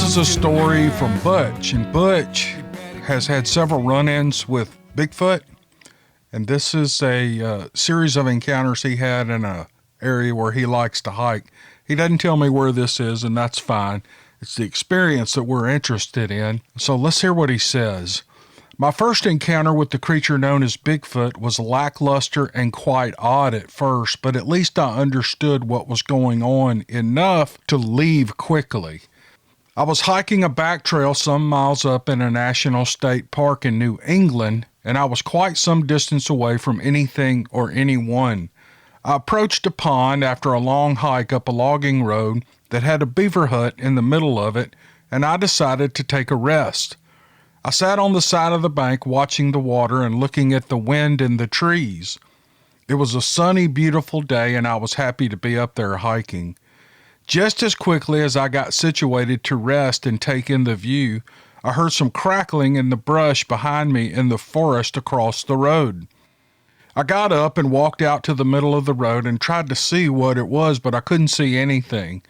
is a story from Butch, and Butch has had several run-ins with Bigfoot, and this is a series of encounters he had in a area where he likes to hike. He doesn't tell me where this is, and that's fine. It's the experience that we're interested in. So let's hear what he says. My first encounter with the creature known as Bigfoot was lackluster and quite odd at first, but at least I understood what was going on enough to leave quickly. I was hiking a back trail some miles up in a national state park in New England, and I was quite some distance away from anything or anyone. I approached a pond after a long hike up a logging road that had a beaver hut in the middle of it, and I decided to take a rest. I sat on the side of the bank watching the water and looking at the wind and the trees. It was a sunny, beautiful day, and I was happy to be up there hiking. Just as quickly as I got situated to rest and take in the view, I heard some crackling in the brush behind me in the forest across the road. I got up and walked out to the middle of the road and tried to see what it was, but I couldn't see anything.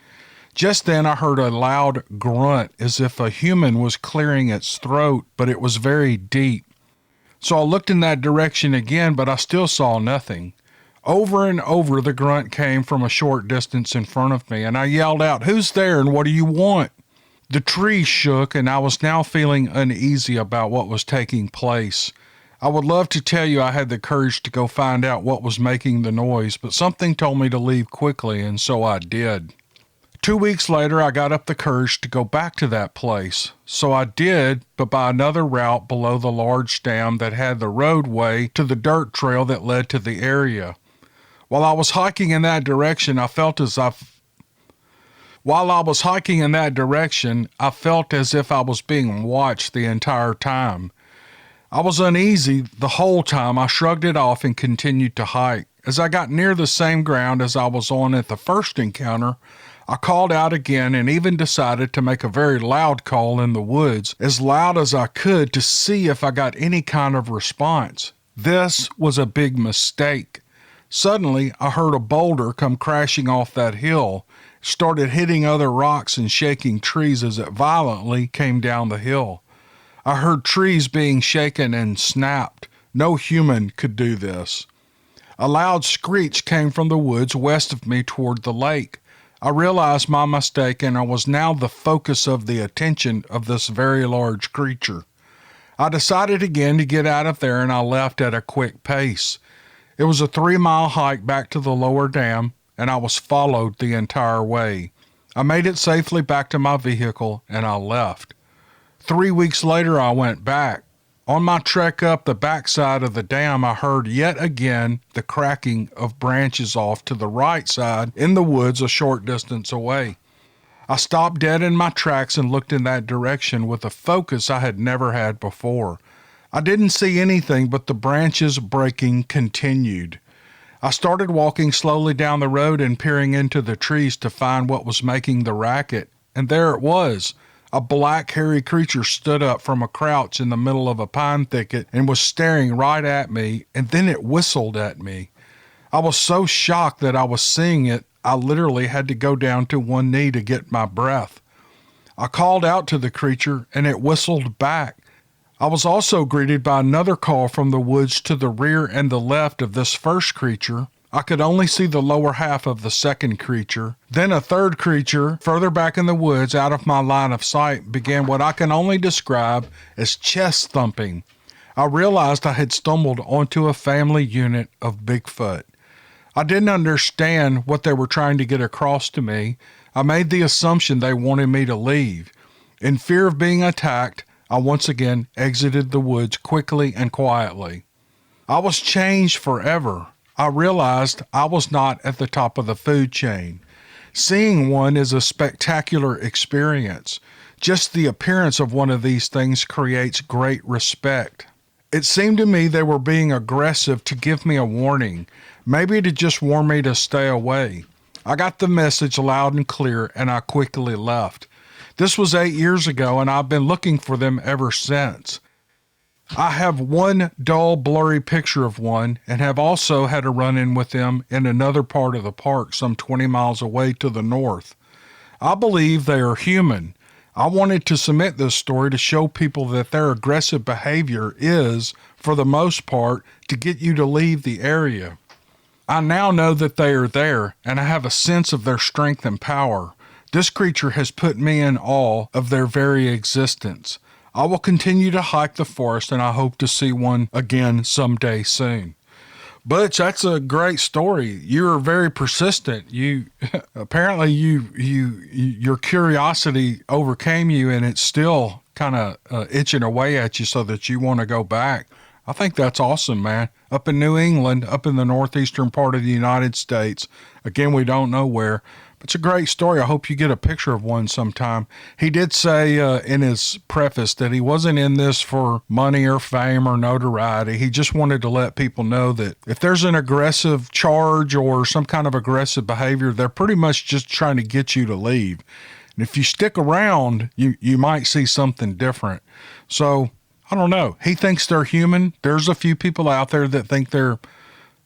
Just then I heard a loud grunt as if a human was clearing its throat, but it was very deep. So I looked in that direction again, but I still saw nothing. Over and over the grunt came from a short distance in front of me, and I yelled out, "Who's there and what do you want?" The tree shook, and I was now feeling uneasy about what was taking place. I would love to tell you I had the courage to go find out what was making the noise, but something told me to leave quickly, and so I did. 2 weeks later, I got up the courage to go back to that place. So I did, but by another route below the large dam that had the roadway to the dirt trail that led to the area. While I was hiking in that direction, I felt as if I was being watched the entire time. I was uneasy the whole time. I shrugged it off and continued to hike. As I got near the same ground as I was on at the first encounter, I called out again and even decided to make a very loud call in the woods, as loud as I could to see if I got any kind of response. This was a big mistake. Suddenly, I heard a boulder come crashing off that hill, started hitting other rocks and shaking trees as it violently came down the hill. I heard trees being shaken and snapped. No human could do this. A loud screech came from the woods west of me toward the lake. I realized my mistake, and I was now the focus of the attention of this very large creature. I decided again to get out of there, and I left at a quick pace. It was a 3-mile hike back to the lower dam, and I was followed the entire way. I made it safely back to my vehicle, and I left. 3 weeks later, I went back. On my trek up the backside of the dam, I heard yet again the cracking of branches off to the right side in the woods a short distance away. I stopped dead in my tracks and looked in that direction with a focus I had never had before. I didn't see anything, but the branches breaking continued. I started walking slowly down the road and peering into the trees to find what was making the racket, and there it was. A black, hairy creature stood up from a crouch in the middle of a pine thicket and was staring right at me, and then it whistled at me. I was so shocked that I was seeing it, I literally had to go down to one knee to get my breath. I called out to the creature, and it whistled back. I was also greeted by another call from the woods to the rear and the left of this first creature. I could only see the lower half of the second creature. Then a third creature, further back in the woods out of my line of sight, began what I can only describe as chest thumping. I realized I had stumbled onto a family unit of Bigfoot. I didn't understand what they were trying to get across to me. I made the assumption they wanted me to leave. In fear of being attacked, I once again exited the woods quickly and quietly. I was changed forever. I realized I was not at the top of the food chain. Seeing one is a spectacular experience. Just the appearance of one of these things creates great respect. It seemed to me they were being aggressive to give me a warning, maybe to just warn me to stay away. I got the message loud and clear, and I quickly left. This was 8 years ago, and I've been looking for them ever since. I have one dull, blurry picture of one, and have also had a run-in with them in another part of the park some 20 miles away to the north. I believe they are human. I wanted to submit this story to show people that their aggressive behavior is, for the most part, to get you to leave the area. I now know that they are there, and I have a sense of their strength and power. This creature has put me in awe of their very existence. I will continue to hike the forest, and I hope to see one again someday soon. Butch, that's a great story. You are very persistent. You apparently your curiosity overcame you, and it's still kind of itching away at you so that you want to go back. I think that's awesome, man. Up in New England, up in the northeastern part of the United States. Again, we don't know where. But it's a great story. I hope you get a picture of one sometime. He did say in his preface that he wasn't in this for money or fame or notoriety. He just wanted to let people know that if there's an aggressive charge or some kind of aggressive behavior, they're pretty much just trying to get you to leave. And if you stick around, you might see something different. So, I don't know. He thinks they're human. There's a few people out there that think they're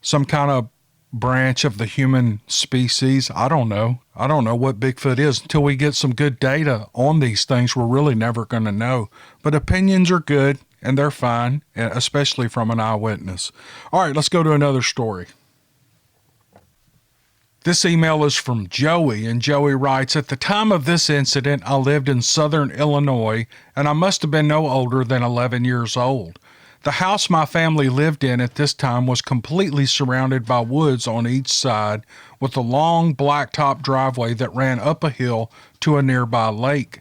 some kind of branch of the human species. I don't know. I don't know what Bigfoot is. Until we get some good data on these things, we're really never going to know. But opinions are good, and they're fine, especially from an eyewitness. All right, let's go to another story. This email is from Joey, and Joey writes, "At the time of this incident, I lived in southern Illinois, and I must have been no older than 11 years old. The house my family lived in at this time was completely surrounded by woods on each side, with a long blacktop driveway that ran up a hill to a nearby lake.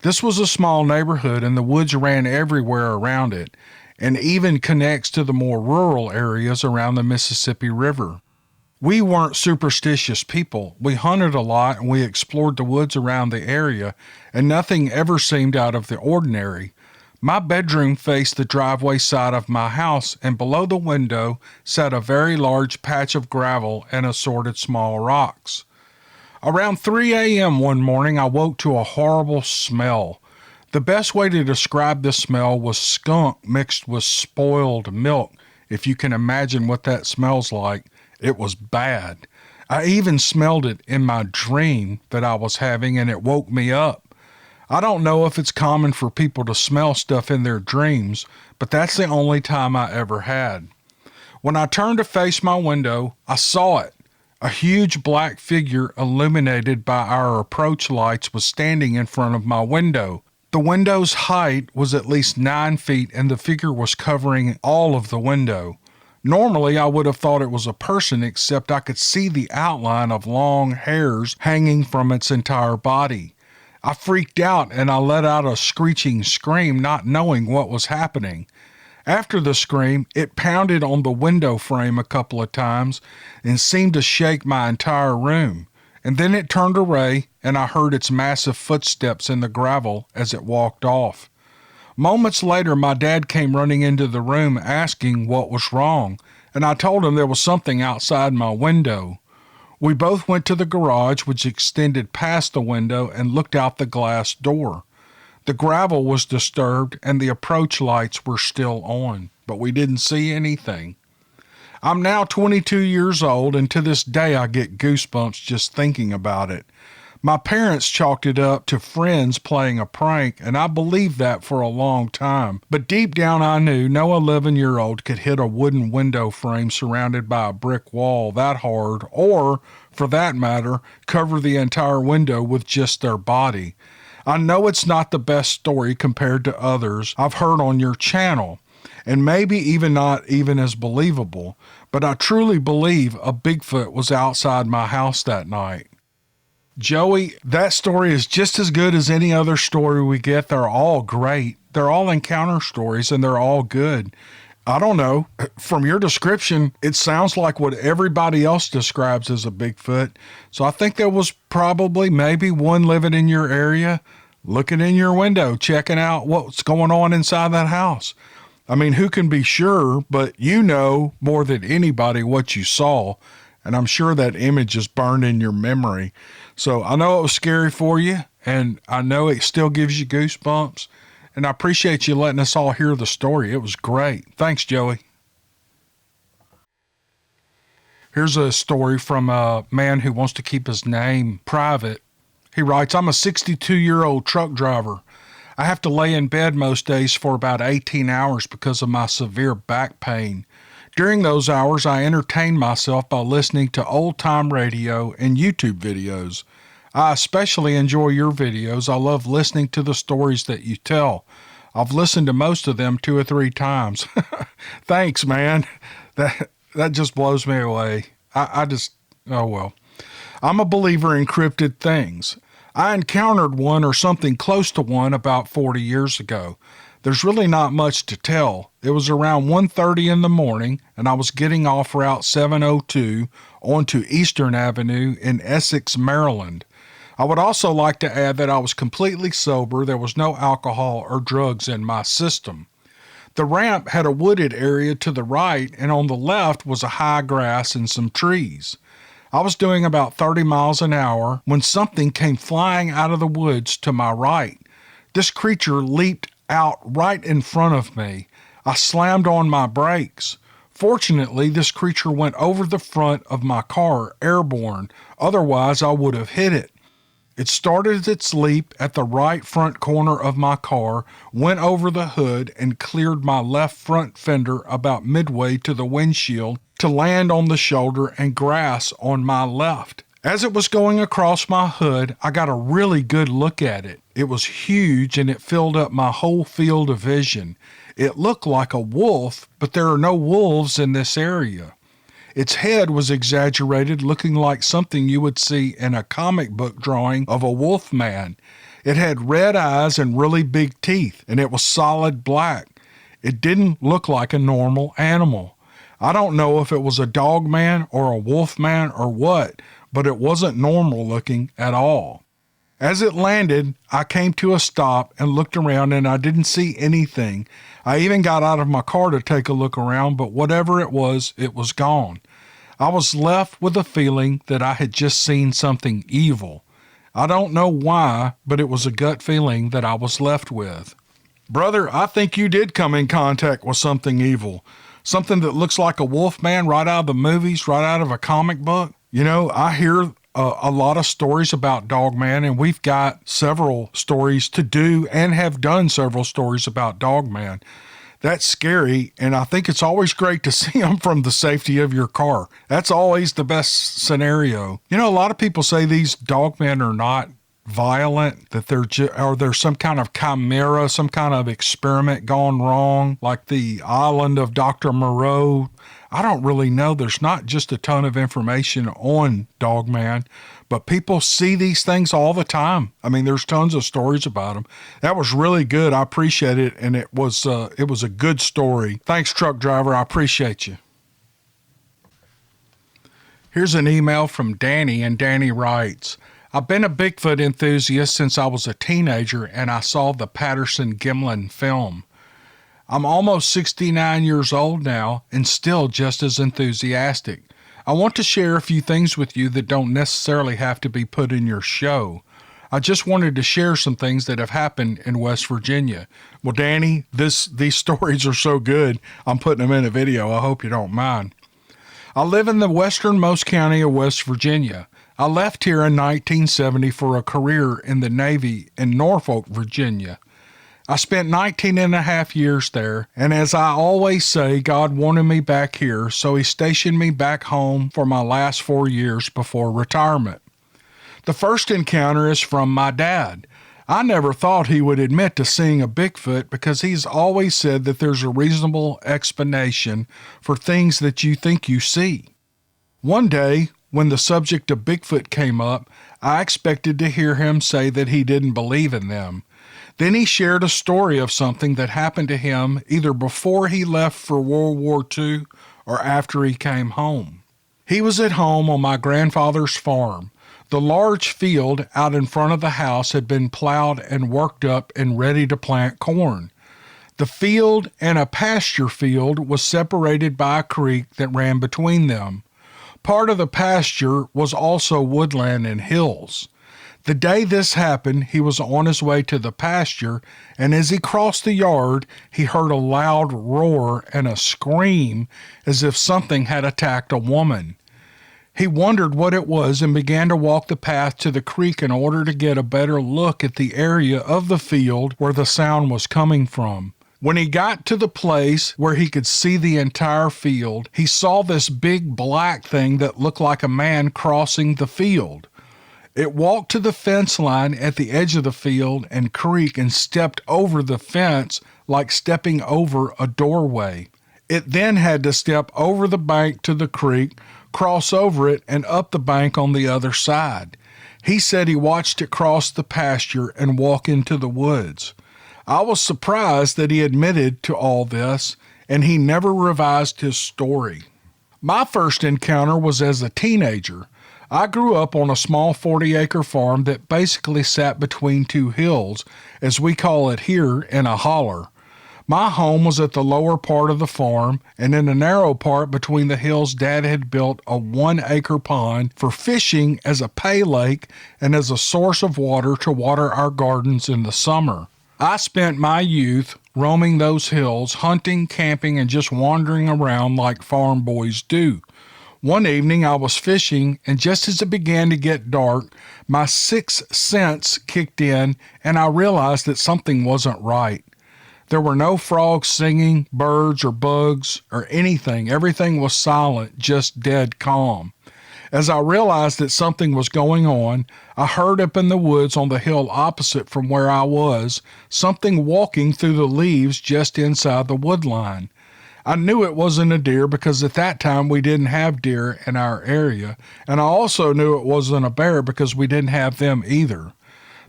This was a small neighborhood, and the woods ran everywhere around it, and even connects to the more rural areas around the Mississippi River. We weren't superstitious people. We hunted a lot, and we explored the woods around the area, and nothing ever seemed out of the ordinary. My bedroom faced the driveway side of my house, and below the window sat a very large patch of gravel and assorted small rocks. Around 3 a.m. one morning, I woke to a horrible smell. The best way to describe this smell was skunk mixed with spoiled milk. If you can imagine what that smells like, it was bad. I even smelled it in my dream that I was having, and it woke me up. I don't know if it's common for people to smell stuff in their dreams, but that's the only time I ever had. When I turned to face my window, I saw it. A huge black figure illuminated by our approach lights was standing in front of my window. The window's height was at least 9 feet, and the figure was covering all of the window. Normally, I would have thought it was a person, except I could see the outline of long hairs hanging from its entire body. I freaked out, and I let out a screeching scream, not knowing what was happening. After the scream, it pounded on the window frame a couple of times and seemed to shake my entire room. And then it turned away, and I heard its massive footsteps in the gravel as it walked off. Moments later, my dad came running into the room asking what was wrong, and I told him there was something outside my window. We both went to the garage, which extended past the window, and looked out the glass door. The gravel was disturbed, and the approach lights were still on, but we didn't see anything. I'm now 22 years old, and to this day I get goosebumps just thinking about it. My parents chalked it up to friends playing a prank, and I believed that for a long time. But deep down I knew no 11-year-old could hit a wooden window frame surrounded by a brick wall that hard, or, for that matter, cover the entire window with just their body. I know it's not the best story compared to others I've heard on your channel, and maybe even not even as believable, but I truly believe a Bigfoot was outside my house that night. Joey, that story is just as good as any other story we get. They're all great. They're all encounter stories, and they're all good. I don't know. From your description, it sounds like what everybody else describes as a Bigfoot. So I think there was probably maybe one living in your area, looking in your window, checking out what's going on inside that house. I mean, who can be sure, but you know more than anybody what you saw. And I'm sure that image is burned in your memory. So I know it was scary for you, and I know it still gives you goosebumps. And I appreciate you letting us all hear the story. It was great. Thanks, Joey. Here's a story from a man who wants to keep his name private. He writes, I'm a 62-year-old truck driver. I have to lay in bed most days for about 18 hours because of my severe back pain. During those hours, I entertain myself by listening to old-time radio and YouTube videos. I especially enjoy your videos. I love listening to the stories that you tell. I've listened to most of them 2 or 3 times. Thanks, man. That just blows me away. Oh well. I'm a believer in cryptid things. I encountered one or something close to one about 40 years ago. There's really not much to tell. It was around 1:30 in the morning, and I was getting off Route 702 onto Eastern Avenue in Essex, Maryland. I would also like to add that I was completely sober. There was no alcohol or drugs in my system. The ramp had a wooded area to the right, and on the left was a high grass and some trees. I was doing about 30 miles an hour when something came flying out of the woods to my right. This creature leaped out right in front of me. I slammed on my brakes. Fortunately, this creature went over the front of my car, airborne. Otherwise, I would have hit it. It started its leap at the right front corner of my car, went over the hood, and cleared my left front fender about midway to the windshield to land on the shoulder and grass on my left. As it was going across my hood, I got a really good look at it. It was huge and it filled up my whole field of vision. It looked like a wolf, but there are no wolves in this area. Its head was exaggerated, looking like something you would see in a comic book drawing of a wolf man. It had red eyes and really big teeth, and it was solid black. It didn't look like a normal animal. I don't know if it was a dog man or a wolf man or what, but it wasn't normal looking at all. As it landed, I came to a stop and looked around, and I didn't see anything. I even got out of my car to take a look around, but whatever it was gone. I was left with a feeling that I had just seen something evil. I don't know why, but it was a gut feeling that I was left with. Brother, I think you did come in contact with something evil. Something that looks like a wolf man right out of the movies, right out of a comic book. You know, I hear a lot of stories about Dogman, and we've got several stories to do and have done several stories about Dogman. That's scary, and I think it's always great to see them from the safety of your car. That's always the best scenario. You know, a lot of people say these Dogmen are not violent, that they're some kind of chimera, some kind of experiment gone wrong, like the island of Dr. Moreau. I don't really know. There's not just a ton of information on Dogman, but people see these things all the time. I mean, there's tons of stories about them. That was really good. I appreciate it, and it was a good story. Thanks, truck driver. I appreciate you. Here's an email from Danny, and Danny writes, I've been a Bigfoot enthusiast since I was a teenager, and I saw the Patterson-Gimlin film. I'm almost 69 years old now and still just as enthusiastic. I want to share a few things with you that don't necessarily have to be put in your show. I just wanted to share some things that have happened in West Virginia. Well, Danny, these stories are so good, I'm putting them in a video. I hope you don't mind. I live in the westernmost county of West Virginia. I left here in 1970 for a career in the Navy in Norfolk, Virginia. I spent 19 and a half years there, and as I always say, God wanted me back here, so he stationed me back home for my last 4 years before retirement. The first encounter is from my dad. I never thought he would admit to seeing a Bigfoot because he's always said that there's a reasonable explanation for things that you think you see. One day, when the subject of Bigfoot came up, I expected to hear him say that he didn't believe in them. Then he shared a story of something that happened to him either before he left for World War II or after he came home. He was at home on my grandfather's farm. The large field out in front of the house had been plowed and worked up and ready to plant corn. The field and a pasture field was separated by a creek that ran between them. Part of the pasture was also woodland and hills. The day this happened, he was on his way to the pasture, and as he crossed the yard, he heard a loud roar and a scream as if something had attacked a woman. He wondered what it was and began to walk the path to the creek in order to get a better look at the area of the field where the sound was coming from. When he got to the place where he could see the entire field, he saw this big black thing that looked like a man crossing the field. It walked to the fence line at the edge of the field and creek and stepped over the fence like stepping over a doorway. It then had to step over the bank to the creek, cross over it, and up the bank on the other side. He said he watched it cross the pasture and walk into the woods. I was surprised that he admitted to all this, and he never revised his story. My first encounter was as a teenager. I grew up on a small 40-acre farm that basically sat between two hills, as we call it here, in a holler. My home was at the lower part of the farm, and in a narrow part between the hills, Dad had built a 1-acre pond for fishing as a pay lake and as a source of water to water our gardens in the summer. I spent my youth roaming those hills, hunting, camping, and just wandering around like farm boys do. One evening I was fishing, and just as it began to get dark, my sixth sense kicked in, and I realized that something wasn't right. There were no frogs singing, birds or bugs or anything. Everything was silent, just dead calm. As I realized that something was going on, I heard up in the woods on the hill opposite from where I was, something walking through the leaves just inside the wood line. I knew it wasn't a deer because at that time we didn't have deer in our area, and I also knew it wasn't a bear because we didn't have them either.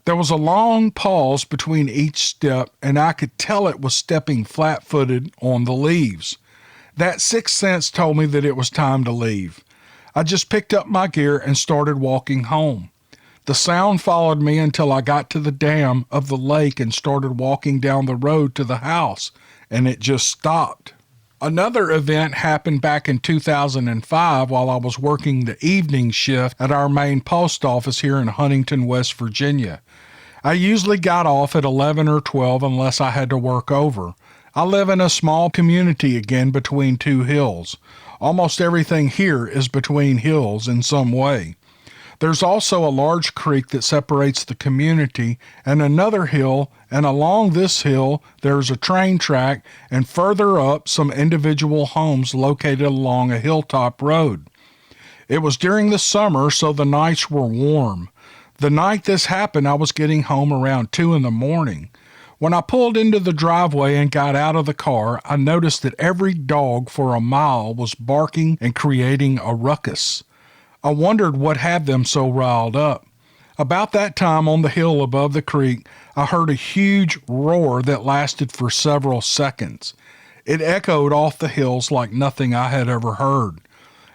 There was a long pause between each step, and I could tell it was stepping flat-footed on the leaves. That sixth sense told me that it was time to leave. I just picked up my gear and started walking home. The sound followed me until I got to the dam of the lake and started walking down the road to the house, and it just stopped. Another event happened back in 2005 while I was working the evening shift at our main post office here in Huntington, West Virginia. I usually got off at 11 or 12 unless I had to work over. I live in a small community again between two hills. Almost everything here is between hills in some way. There's also a large creek that separates the community and another hill, and along this hill there's a train track, and further up some individual homes located along a hilltop road. It was during the summer, so the nights were warm. The night this happened, I was getting home around 2 a.m. When I pulled into the driveway and got out of the car, I noticed that every dog for a mile was barking and creating a ruckus. I wondered what had them so riled up. About that time on the hill above the creek, I heard a huge roar that lasted for several seconds. It echoed off the hills like nothing I had ever heard.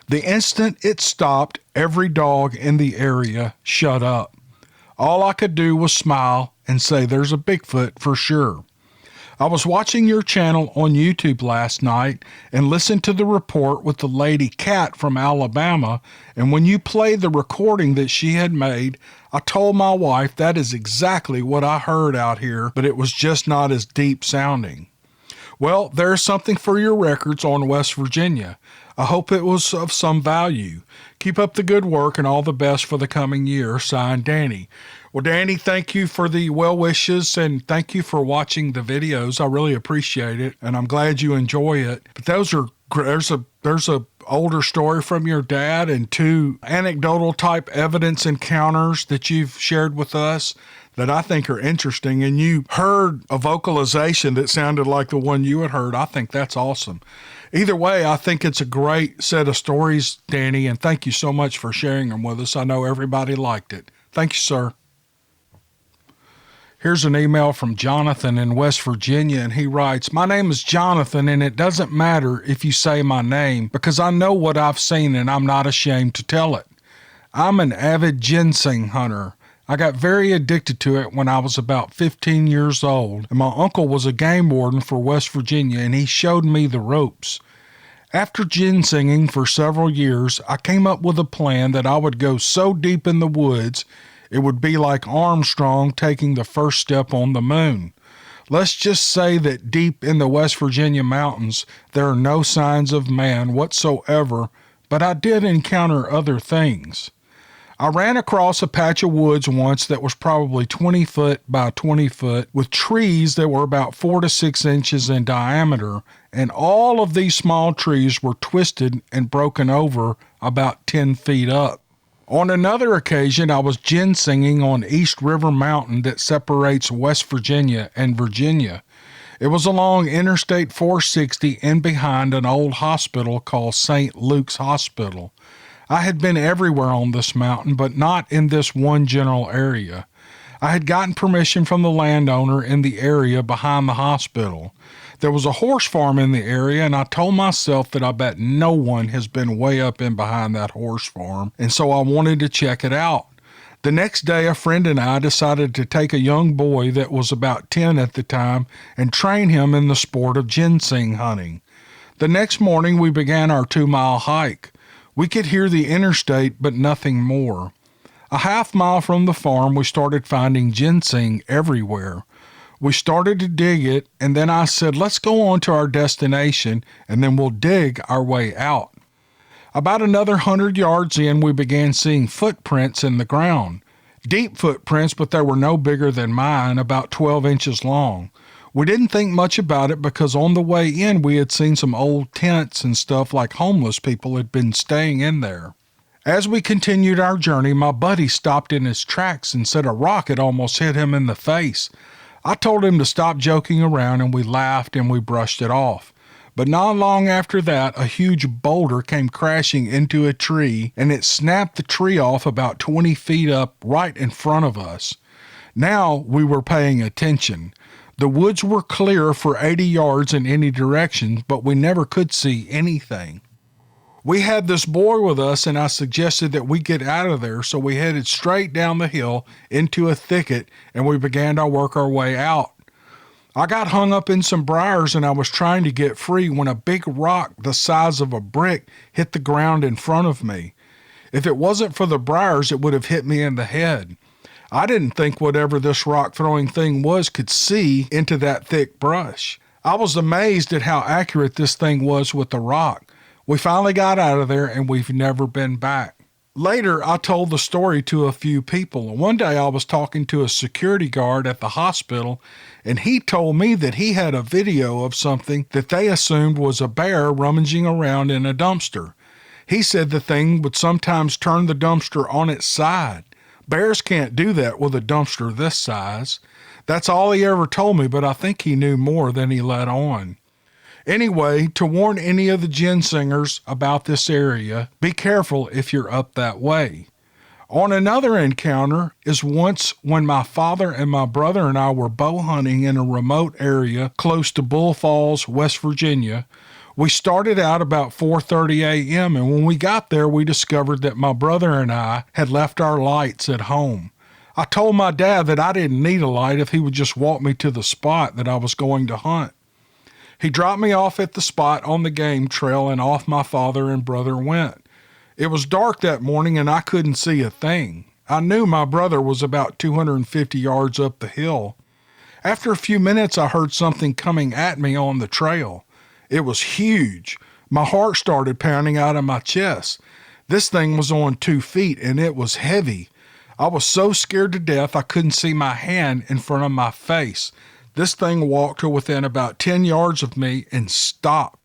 The instant it stopped, every dog in the area shut up. All I could do was smile and say there's a Bigfoot for sure. I was watching your channel on YouTube last night and listened to the report with the lady Kat from Alabama, and when you played the recording that she had made, I told my wife that is exactly what I heard out here, but it was just not as deep sounding. Well, there's something for your records on West Virginia. I hope it was of some value. Keep up the good work and all the best for the coming year. Signed, Danny. Well, Danny, thank you for the well wishes and thank you for watching the videos. I really appreciate it, and I'm glad you enjoy it. But there's a older story from your dad and 2 anecdotal type evidence encounters that you've shared with us that I think are interesting, and you heard a vocalization that sounded like the one you had heard. I think that's awesome. Either way, I think it's a great set of stories, Danny, and thank you so much for sharing them with us. I know everybody liked it. Thank you, sir. Here's an email from Jonathan in West Virginia, and he writes, "My name is Jonathan, and it doesn't matter if you say my name because I know what I've seen and I'm not ashamed to tell it. I'm an avid ginseng hunter. I got very addicted to it when I was about 15 years old, and my uncle was a game warden for West Virginia, and he showed me the ropes. After ginsenging for several years, I came up with a plan that I would go so deep in the woods it would be like Armstrong taking the first step on the moon. Let's just say that deep in the West Virginia mountains, there are no signs of man whatsoever, but I did encounter other things. I ran across a patch of woods once that was probably 20 foot by 20 foot with trees that were about 4 to 6 inches in diameter, and all of these small trees were twisted and broken over about 10 feet up. On another occasion, I was ginsenging on East River Mountain that separates West Virginia and Virginia. It was along Interstate 460 and behind an old hospital called St. Luke's Hospital. I had been everywhere on this mountain, but not in this one general area. I had gotten permission from the landowner in the area behind the hospital. There was a horse farm in the area, and I told myself that I bet no one has been way up in behind that horse farm, and so I wanted to check it out. The next day, a friend and I decided to take a young boy that was about 10 at the time and train him in the sport of ginseng hunting. The next morning, we began our 2-mile hike. We could hear the interstate, but nothing more. A half-mile from the farm, we started finding ginseng everywhere. We started to dig it, and then I said, let's go on to our destination, and then we'll dig our way out. About another 100 yards in, we began seeing footprints in the ground. Deep footprints, but they were no bigger than mine, about 12 inches long. We didn't think much about it because on the way in we had seen some old tents and stuff like homeless people had been staying in there. As we continued our journey, my buddy stopped in his tracks and said a rock had almost hit him in the face. I told him to stop joking around, and we laughed and we brushed it off. But not long after that, a huge boulder came crashing into a tree, and it snapped the tree off about 20 feet up right in front of us. Now we were paying attention. The woods were clear for 80 yards in any direction, but we never could see anything. We had this boy with us, and I suggested that we get out of there, so we headed straight down the hill into a thicket, and we began to work our way out. I got hung up in some briars, and I was trying to get free when a big rock the size of a brick hit the ground in front of me. If it wasn't for the briars, it would have hit me in the head. I didn't think whatever this rock-throwing thing was could see into that thick brush. I was amazed at how accurate this thing was with the rock. We finally got out of there, and we've never been back. Later, I told the story to a few people. One day I was talking to a security guard at the hospital, and he told me that he had a video of something that they assumed was a bear rummaging around in a dumpster. He said the thing would sometimes turn the dumpster on its side. Bears can't do that with a dumpster this size. That's all he ever told me, but I think he knew more than he let on. Anyway, to warn any of the ginsengers about this area, be careful if you're up that way. On another encounter is once when my father and my brother and I were bow hunting in a remote area close to Bull Falls, West Virginia. We started out about 4:30 a.m., and when we got there, we discovered that my brother and I had left our lights at home. I told my dad that I didn't need a light if he would just walk me to the spot that I was going to hunt. He dropped me off at the spot on the game trail, and off my father and brother went. It was dark that morning, and I couldn't see a thing. I knew my brother was about 250 yards up the hill. After a few minutes, I heard something coming at me on the trail. It was huge. My heart started pounding out of my chest. This thing was on 2 feet, and it was heavy. I was so scared to death I couldn't see my hand in front of my face. This thing walked to within about 10 yards of me and stopped.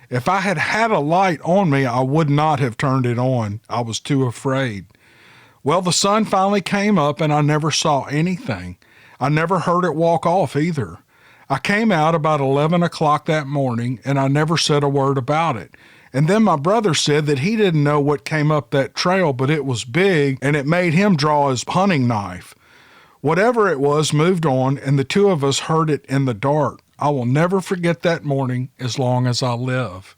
If I had had a light on me, I would not have turned it on. I was too afraid. Well, the sun finally came up, and I never saw anything. I never heard it walk off either. I came out about 11 o'clock that morning, and I never said a word about it. And then my brother said that he didn't know what came up that trail, but it was big, and it made him draw his hunting knife. Whatever it was moved on, and the two of us heard it in the dark. I will never forget that morning as long as I live.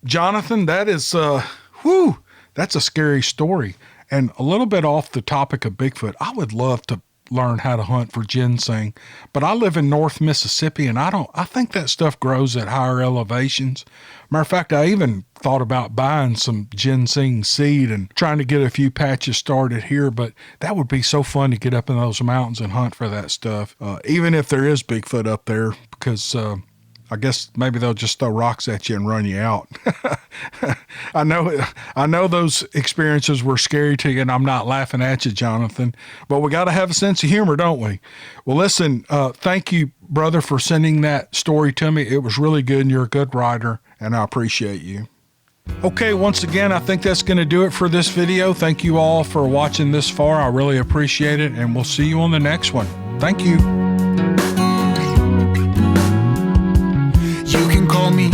Jonathan, that is, that's a scary story. And a little bit off the topic of Bigfoot, I would love to learn how to hunt for ginseng, but I live in North Mississippi, and I think that stuff grows at higher elevations. Matter of fact, I even thought about buying some ginseng seed and trying to get a few patches started here, but that would be so fun to get up in those mountains and hunt for that stuff, even if there is Bigfoot up there, because I guess maybe they'll just throw rocks at you and run you out. I know those experiences were scary to you, and I'm not laughing at you, Jonathan, but we got to have a sense of humor, don't we? Well, listen, thank you, brother, for sending that story to me. It was really good, and you're a good writer, and I appreciate you. Okay, once again, I think that's going to do it for this video. Thank you all for watching this far. I really appreciate it, and we'll see you on the next one. Thank you. You can call me